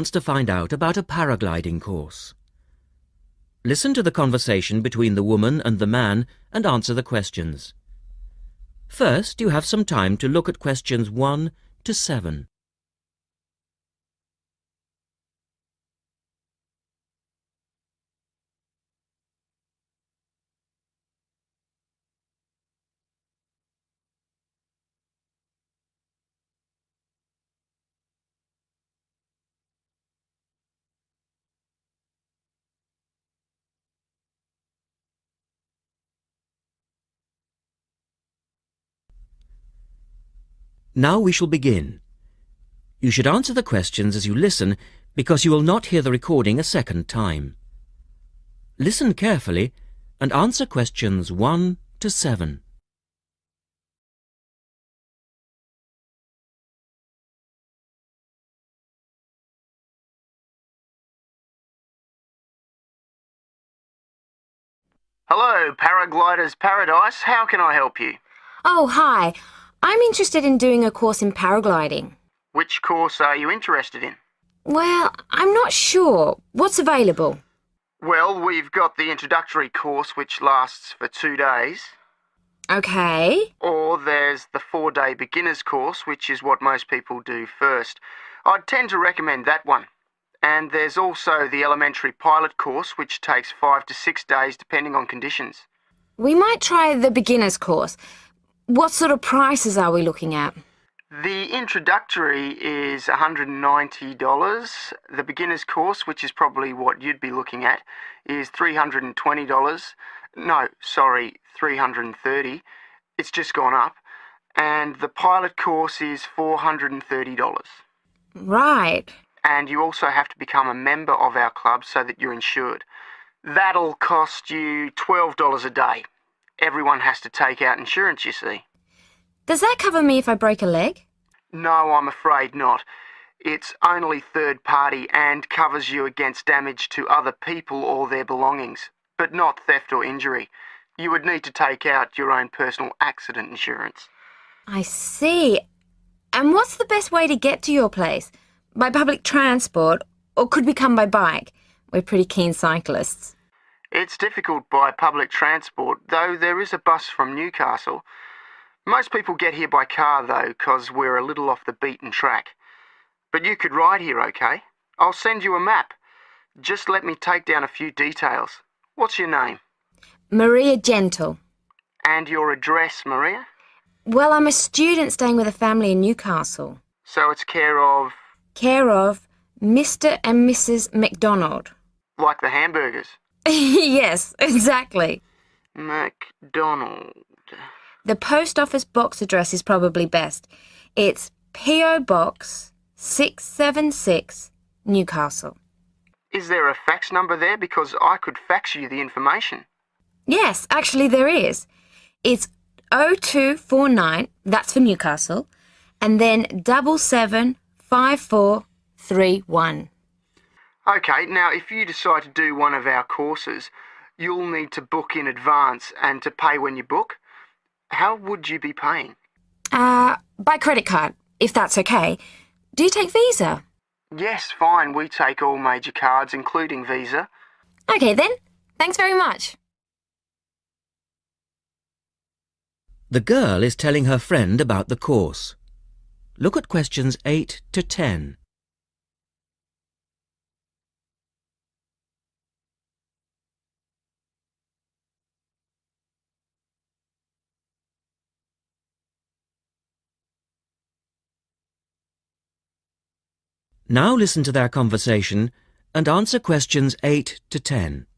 wants to find out about a paragliding course. Listen to the conversation between the woman and the man and answer the questions. First, you have some time to look at questions 1 to 7. Now we shall begin. You should answer the questions as you listen because you will not hear the recording a second time. Listen carefully and answer questions 1 to 7. Hello, Paraglider's Paradise. How can I help you? Oh, hi. I'm interested in doing a course in paragliding. Which course are you interested in? Well, I'm not sure. What's available? Well, we've got the introductory course which lasts for 2 days. Okay. Or there's the 4-day beginner's course, which is what most people do first. I'd tend to recommend that one. And there's also the elementary pilot course, which takes 5 to 6 days depending on conditions. We might try the beginner's course. What sort of prices are we looking at? The introductory is $190. The beginner's course, which is probably what you'd be looking at, is $320. No, sorry, $330. It's just gone up. And the pilot course is $430. Right. And you also have to become a member of our club so that you're insured. That'll cost you $12 a day. Everyone has to take out insurance, you see. Does that cover me if I break a leg? No, I'm afraid not. It's only third party and covers you against damage to other people or their belongings, but not theft or injury. You would need to take out your own personal accident insurance. I see. And what's the best way to get to your place? By public transport, or could we come by bike? We're pretty keen cyclists. It's difficult by public transport, though there is a bus from Newcastle. Most people get here by car, though, 'cause we're a little off the beaten track. But you could ride here, okay? I'll send you a map. Just let me take down a few details. What's your name? Maria Gentle. And your address, Maria? Well, I'm a student staying with a family in Newcastle. So it's care of... Care of Mr. and Mrs. McDonald. Like the hamburgers? Yes, exactly. McDonald. The post office box address is probably best. It's P.O. Box 676, Newcastle. Is there a fax number there? Because I could fax you the information. Yes, actually there is. It's 0249, that's for Newcastle, and then 775431. Okay, now if you decide to do one of our courses, you'll need to book in advance and to pay when you book. How would you be paying? By credit card, if that's okay. Do you take Visa? Yes, fine. We take all major cards, including Visa. Okay then. Thanks very much. The girl is telling her friend about the course. Look at questions 8 to 10. Now listen to their conversation and answer questions 8 to 10.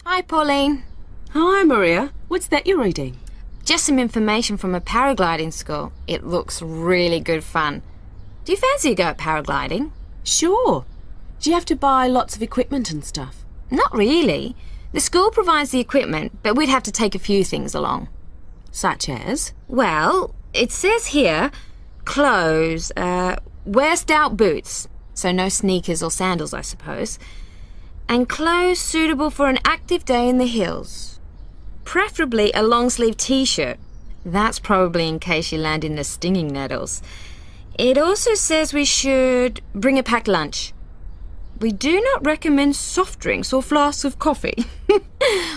Hi, Pauline. Hi, Maria. What's that you're reading? Just some information from a paragliding school. It looks really good fun. Do you fancy a go at paragliding? Sure. Do you have to buy lots of equipment and stuff? Not really. The school provides the equipment, but we'd have to take a few things along. Such as? Well, it says here, clothes, wear stout boots, so no sneakers or sandals, I suppose, and clothes suitable for an active day in the hills. Preferably a long-sleeve t-shirt. That's probably in case you land in the stinging nettles. It also says we should bring a packed lunch. We do not recommend soft drinks or flasks of coffee.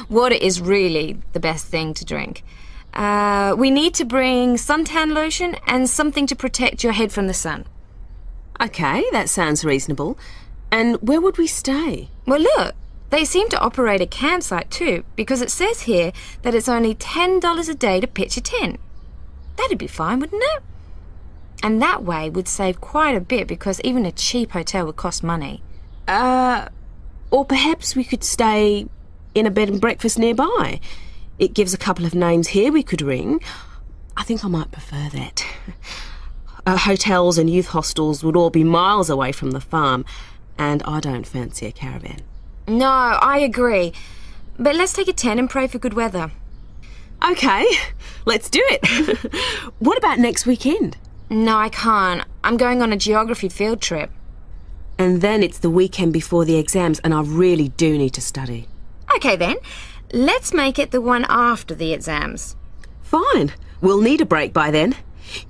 Water is really the best thing to drink. We need to bring suntan lotion and something to protect your head from the sun. Okay, that sounds reasonable. And where would we stay? Well, look, they seem to operate a campsite too, because it says here that it's only $10 a day to pitch a tent. That'd be fine, wouldn't it? And that way we'd save quite a bit, because even a cheap hotel would cost money. Or perhaps we could stay in a bed and breakfast nearby. It gives a couple of names here we could ring. I think I might prefer that. Hotels and youth hostels would all be miles away from the farm, and I don't fancy a caravan. No, I agree. But let's take a tent and pray for good weather. Okay, let's do it. What about next weekend? No, I can't. I'm going on a geography field trip. And then it's the weekend before the exams, and I really do need to study. Okay then, let's make it the one after the exams. Fine, we'll need a break by then.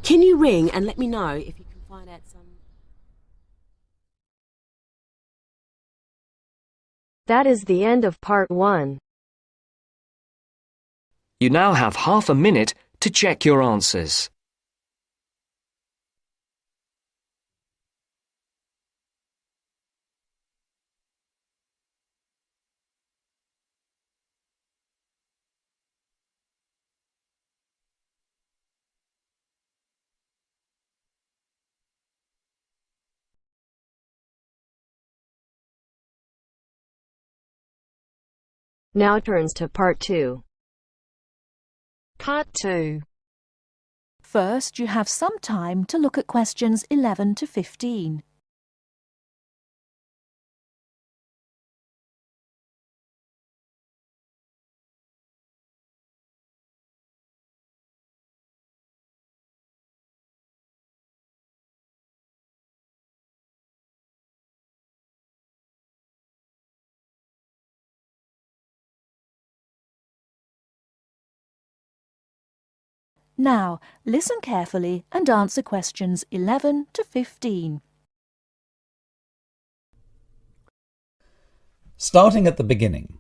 Can you ring and let me know if you can find out some... That is the end of part 1. You now have half a minute to check your answers. Now turns to part 2. Part 2. First, you have some time to look at questions 11 to 15. Now, listen carefully and answer questions 11 to 15. Starting at the beginning,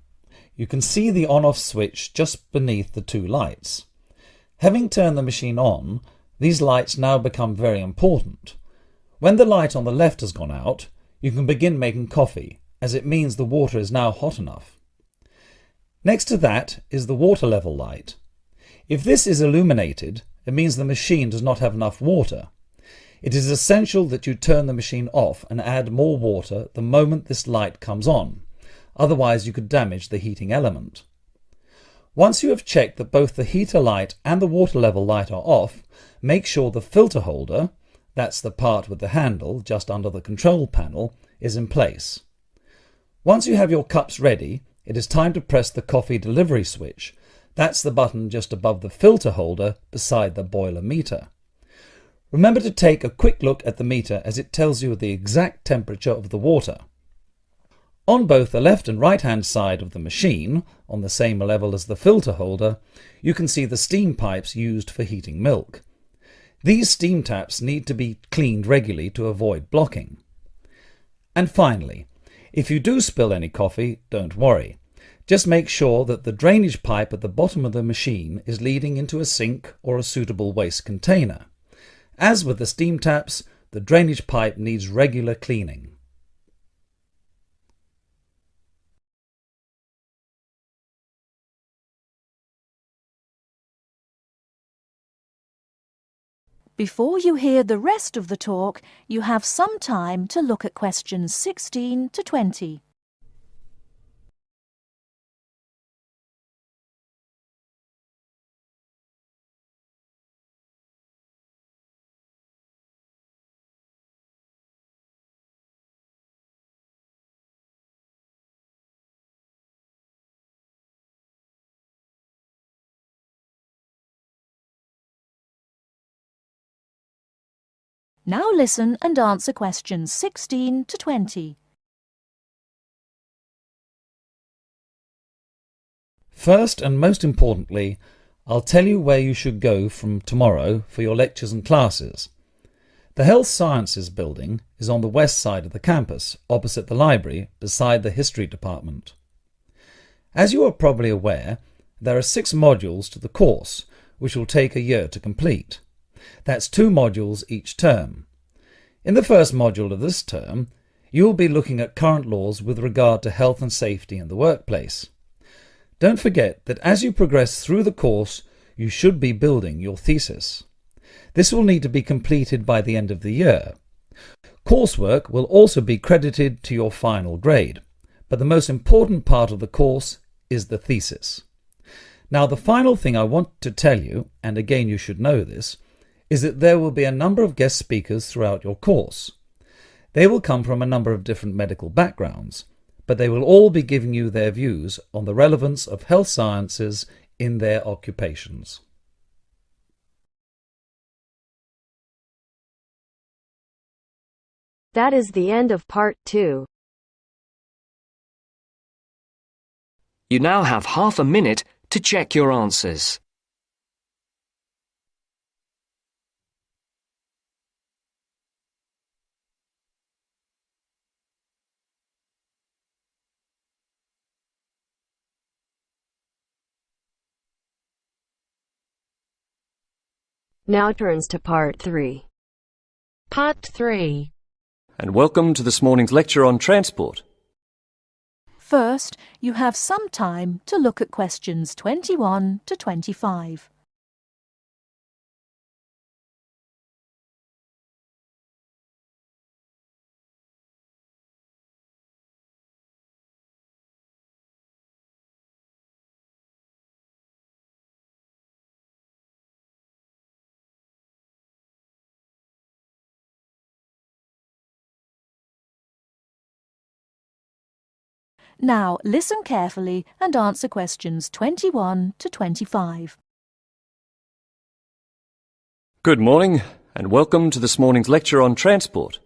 you can see the on-off switch just beneath the two lights. Having turned the machine on, these lights now become very important. When the light on the left has gone out, you can begin making coffee, as it means the water is now hot enough. Next to that is the water level light. If this is illuminated, it means the machine does not have enough water. It is essential that you turn the machine off and add more water the moment this light comes on, otherwise you could damage the heating element. Once you have checked that both the heater light and the water level light are off, make sure the filter holder, that's the part with the handle just under the control panel, is in place. Once you have your cups ready, it is time to press the coffee delivery switch. That's the button just above the filter holder beside the boiler meter. Remember to take a quick look at the meter, as it tells you the exact temperature of the water. On both the left and right hand side of the machine, on the same level as the filter holder, you can see the steam pipes used for heating milk. These steam taps need to be cleaned regularly to avoid blocking. And finally, if you do spill any coffee, don't worry. Just make sure that the drainage pipe at the bottom of the machine is leading into a sink or a suitable waste container. As with the steam taps, the drainage pipe needs regular cleaning. Before you hear the rest of the talk, you have some time to look at questions 16 to 20. Now listen and answer questions 16 to 20. First and most importantly, I'll tell you where you should go from tomorrow for your lectures and classes. The Health Sciences building is on the west side of the campus, opposite the library, beside the History department. As you are probably aware, there are 6 modules to the course, which will take a year to complete. That's 2 modules each term. In the first module of this term, you will be looking at current laws with regard to health and safety in the workplace. Don't forget that as you progress through the course, you should be building your thesis. This will need to be completed by the end of the year. Coursework will also be credited to your final grade, but the most important part of the course is the thesis. Now, the final thing I want to tell you, and again you should know this, is that there will be a number of guest speakers throughout your course. They will come from a number of different medical backgrounds, but they will all be giving you their views on the relevance of health sciences in their occupations. That is the end of part 2. You now have half a minute to check your answers. Now turns to part 3. Part 3. And welcome to this morning's lecture on transport. First, you have some time to look at questions 21 to 25. Now listen carefully and answer questions 21 to 25. Good morning and welcome to this morning's lecture on transport.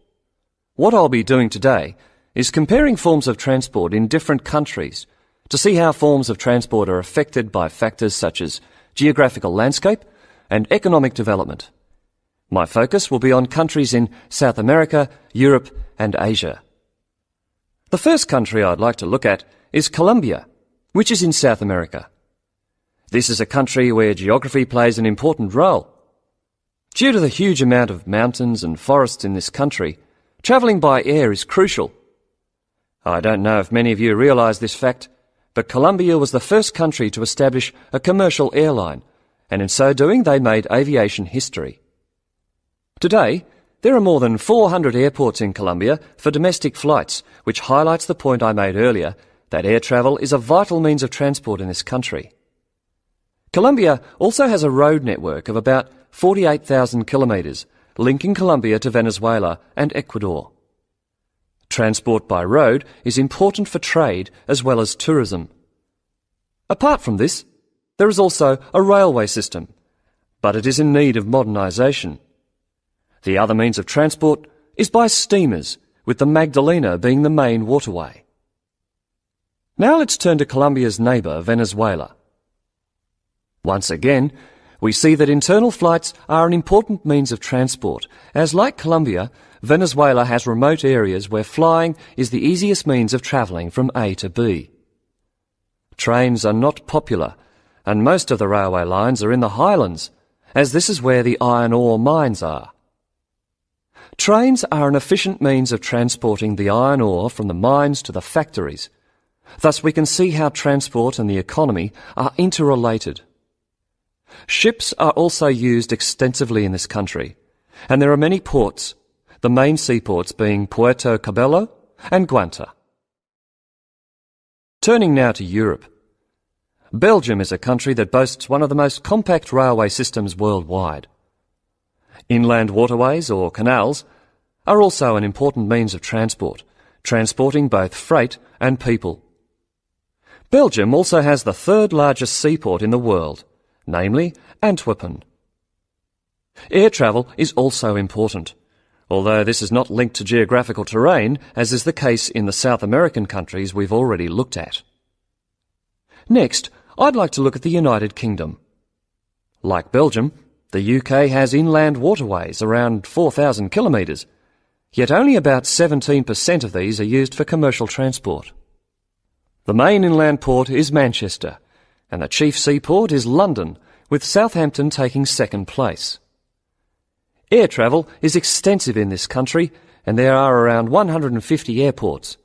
What I'll be doing today is comparing forms of transport in different countries to see how forms of transport are affected by factors such as geographical landscape and economic development. My focus will be on countries in South America, Europe and Asia. The first country I'd like to look at is Colombia, which is in South America. This is a country where geography plays an important role. Due to the huge amount of mountains and forests in this country, travelling by air is crucial. I don't know if many of you realise this fact, but Colombia was the first country to establish a commercial airline, and in so doing they made aviation history. Today, there are more than 400 airports in Colombia for domestic flights, which highlights the point I made earlier that air travel is a vital means of transport in this country. Colombia also has a road network of about 48,000 kilometres, linking Colombia to Venezuela and Ecuador. Transport by road is important for trade as well as tourism. Apart from this, there is also a railway system, but it is in need of modernisation. The other means of transport is by steamers, with the Magdalena being the main waterway. Now let's turn to Colombia's neighbour, Venezuela. Once again, we see that internal flights are an important means of transport, as like Colombia, Venezuela has remote areas where flying is the easiest means of travelling from A to B. Trains are not popular, and most of the railway lines are in the highlands, as this is where the iron ore mines are. Trains are an efficient means of transporting the iron ore from the mines to the factories. Thus we can see how transport and the economy are interrelated. Ships are also used extensively in this country, and there are many ports, the main seaports being Puerto Cabello and Guanta. Turning now to Europe. Belgium is a country that boasts one of the most compact railway systems worldwide. Inland waterways, or canals, are also an important means of transport, transporting both freight and people. Belgium also has the third largest seaport in the world, namely Antwerpen. Air travel is also important, although this is not linked to geographical terrain, as is the case in the South American countries we've already looked at. Next, I'd like to look at the United Kingdom. Like Belgium, The UK has inland waterways around 4,000 kilometres, yet only about 17% of these are used for commercial transport. The main inland port is Manchester, and the chief seaport is London, with Southampton taking second place. Air travel is extensive in this country, and there are around 150 airports,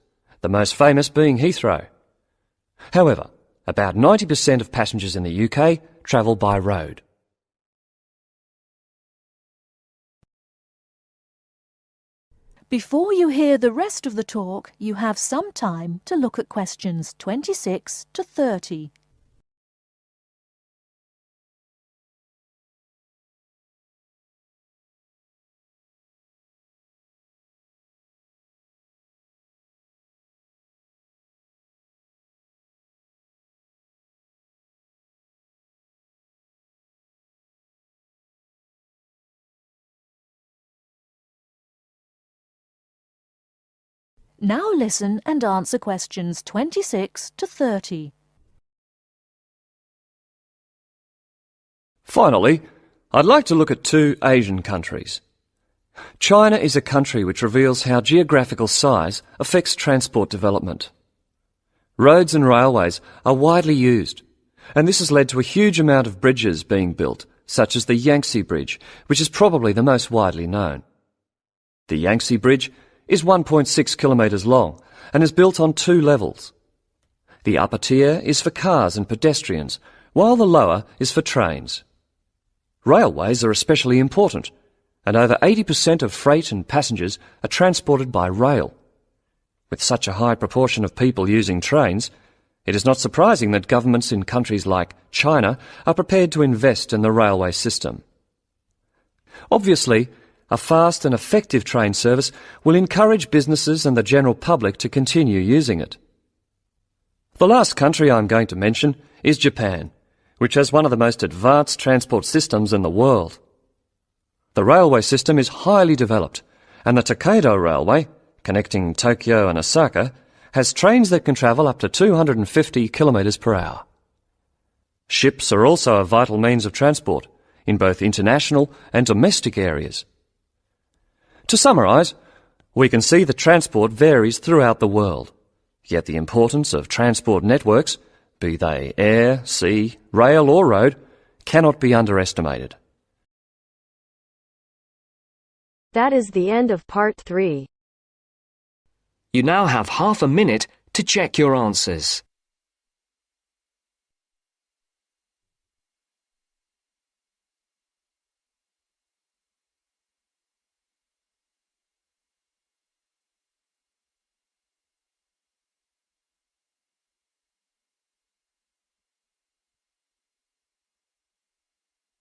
the most famous being Heathrow. However, about 90% of passengers in the UK travel by road. Before you hear the rest of the talk, you have some time to look at questions 26 to 30. Now listen and answer questions 26 to 30. Finally, I'd like to look at two Asian countries. China is a country which reveals how geographical size affects transport development. Roads and railways are widely used, and this has led to a huge amount of bridges being built, such as the Yangtze Bridge, which is probably the most widely known. The Yangtze Bridge is 1.6 kilometres long and is built on two levels. The upper tier is for cars and pedestrians, while the lower is for trains. Railways are especially important, and over 80% of freight and passengers are transported by rail. With such a high proportion of people using trains, it is not surprising that governments in countries like China are prepared to invest in the railway system. Obviously, a fast and effective train service will encourage businesses and the general public to continue using it. The last country I'm going to mention is Japan, which has one of the most advanced transport systems in the world. The railway system is highly developed, and the Tokaido Railway, connecting Tokyo and Osaka, has trains that can travel up to 250 kilometres per hour. Ships are also a vital means of transport in both international and domestic areas. To summarise, we can see that transport varies throughout the world, yet the importance of transport networks, be they air, sea, rail or road, cannot be underestimated. That is the end of part 3. You now have half a minute to check your answers.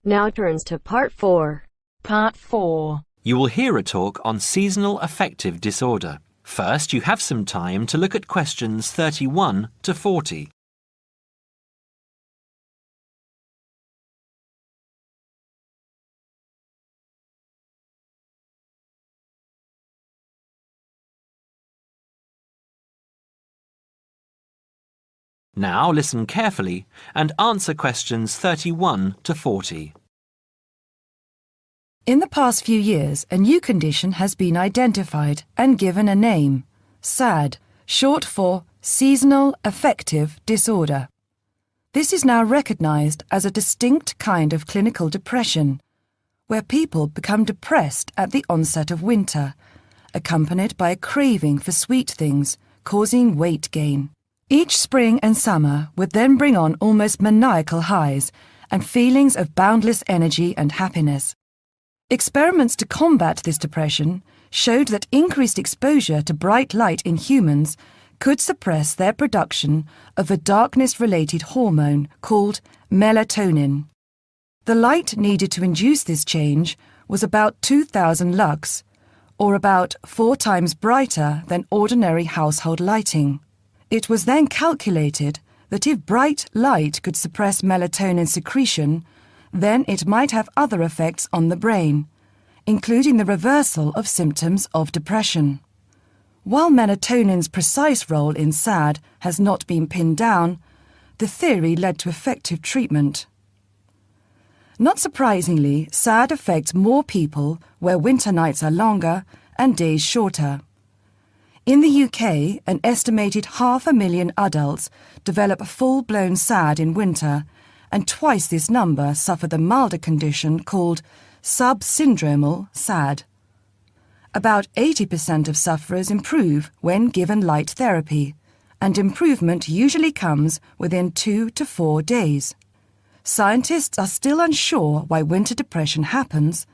Now turns to part 4. Part 4. You will hear a talk on seasonal affective disorder. First, you have some time to look at questions 31 to 40. Now listen carefully and answer questions 31 to 40. In the past few years, a new condition has been identified and given a name, SAD, short for Seasonal Affective Disorder. This is now recognized as a distinct kind of clinical depression, where people become depressed at the onset of winter, accompanied by a craving for sweet things, causing weight gain. Each spring and summer would then bring on almost maniacal highs and feelings of boundless energy and happiness. Experiments to combat this depression showed that increased exposure to bright light in humans could suppress their production of a darkness-related hormone called melatonin. The light needed to induce this change was about 2,000 lux, or about 4 times brighter than ordinary household lighting. It was then calculated that if bright light could suppress melatonin secretion, then it might have other effects on the brain, including the reversal of symptoms of depression. While melatonin's precise role in SAD has not been pinned down, the theory led to effective treatment. Not surprisingly, SAD affects more people where winter nights are longer and days shorter. In the UK, an estimated 500,000 adults develop full-blown SAD in winter, and twice this number suffer the milder condition called subsyndromal SAD. About 80% of sufferers improve when given light therapy, and improvement usually comes within 2 to 4 days. Scientists are still unsure why winter depression happens,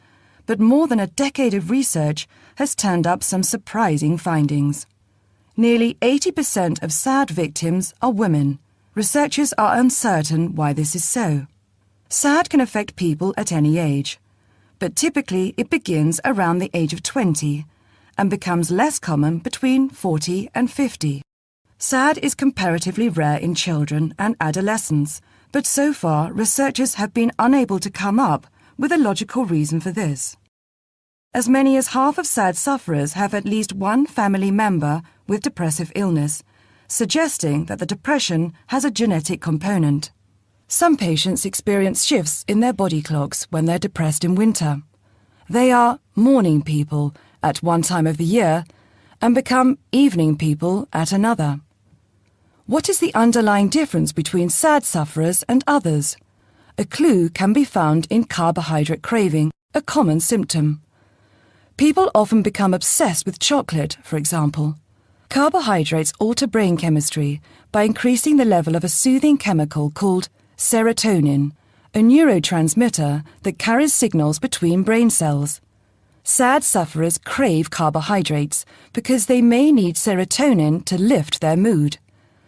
but more than a decade of research has turned up some surprising findings. Nearly 80% of SAD victims are women. Researchers are uncertain why this is so. SAD can affect people at any age, but typically it begins around the age of 20 and becomes less common between 40 and 50. SAD is comparatively rare in children and adolescents, but so far researchers have been unable to come up with a logical reason for this. As many as half of SAD sufferers have at least one family member with depressive illness, suggesting that the depression has a genetic component. Some patients experience shifts in their body clocks when they're depressed in winter. They are morning people at one time of the year and become evening people at another. What is the underlying difference between SAD sufferers and others? A clue can be found in carbohydrate craving, a common symptom. People often become obsessed with chocolate, for example. Carbohydrates alter brain chemistry by increasing the level of a soothing chemical called serotonin, a neurotransmitter that carries signals between brain cells. SAD sufferers crave carbohydrates because they may need serotonin to lift their mood.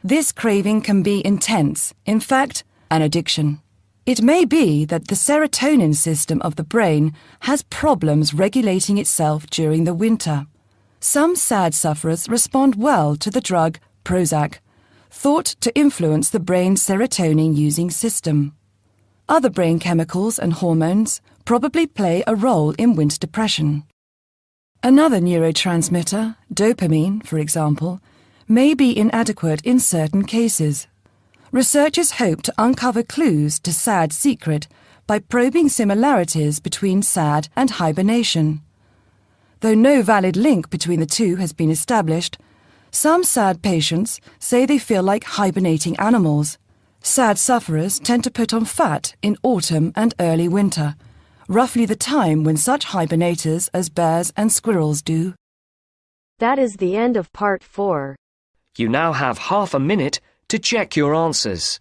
This craving can be intense, in fact, an addiction. It may be that the serotonin system of the brain has problems regulating itself during the winter. Some SAD sufferers respond well to the drug Prozac, thought to influence the brain's serotonin-using system. Other brain chemicals and hormones probably play a role in winter depression. Another neurotransmitter, dopamine, for example, may be inadequate in certain cases. Researchers hope to uncover clues to SAD's secret by probing similarities between SAD and hibernation. Though no valid link between the two has been established, some SAD patients say they feel like hibernating animals. SAD sufferers tend to put on fat in autumn and early winter, roughly the time when such hibernators as bears and squirrels do. That is the end of part 4. You now have half a minute to check your answers.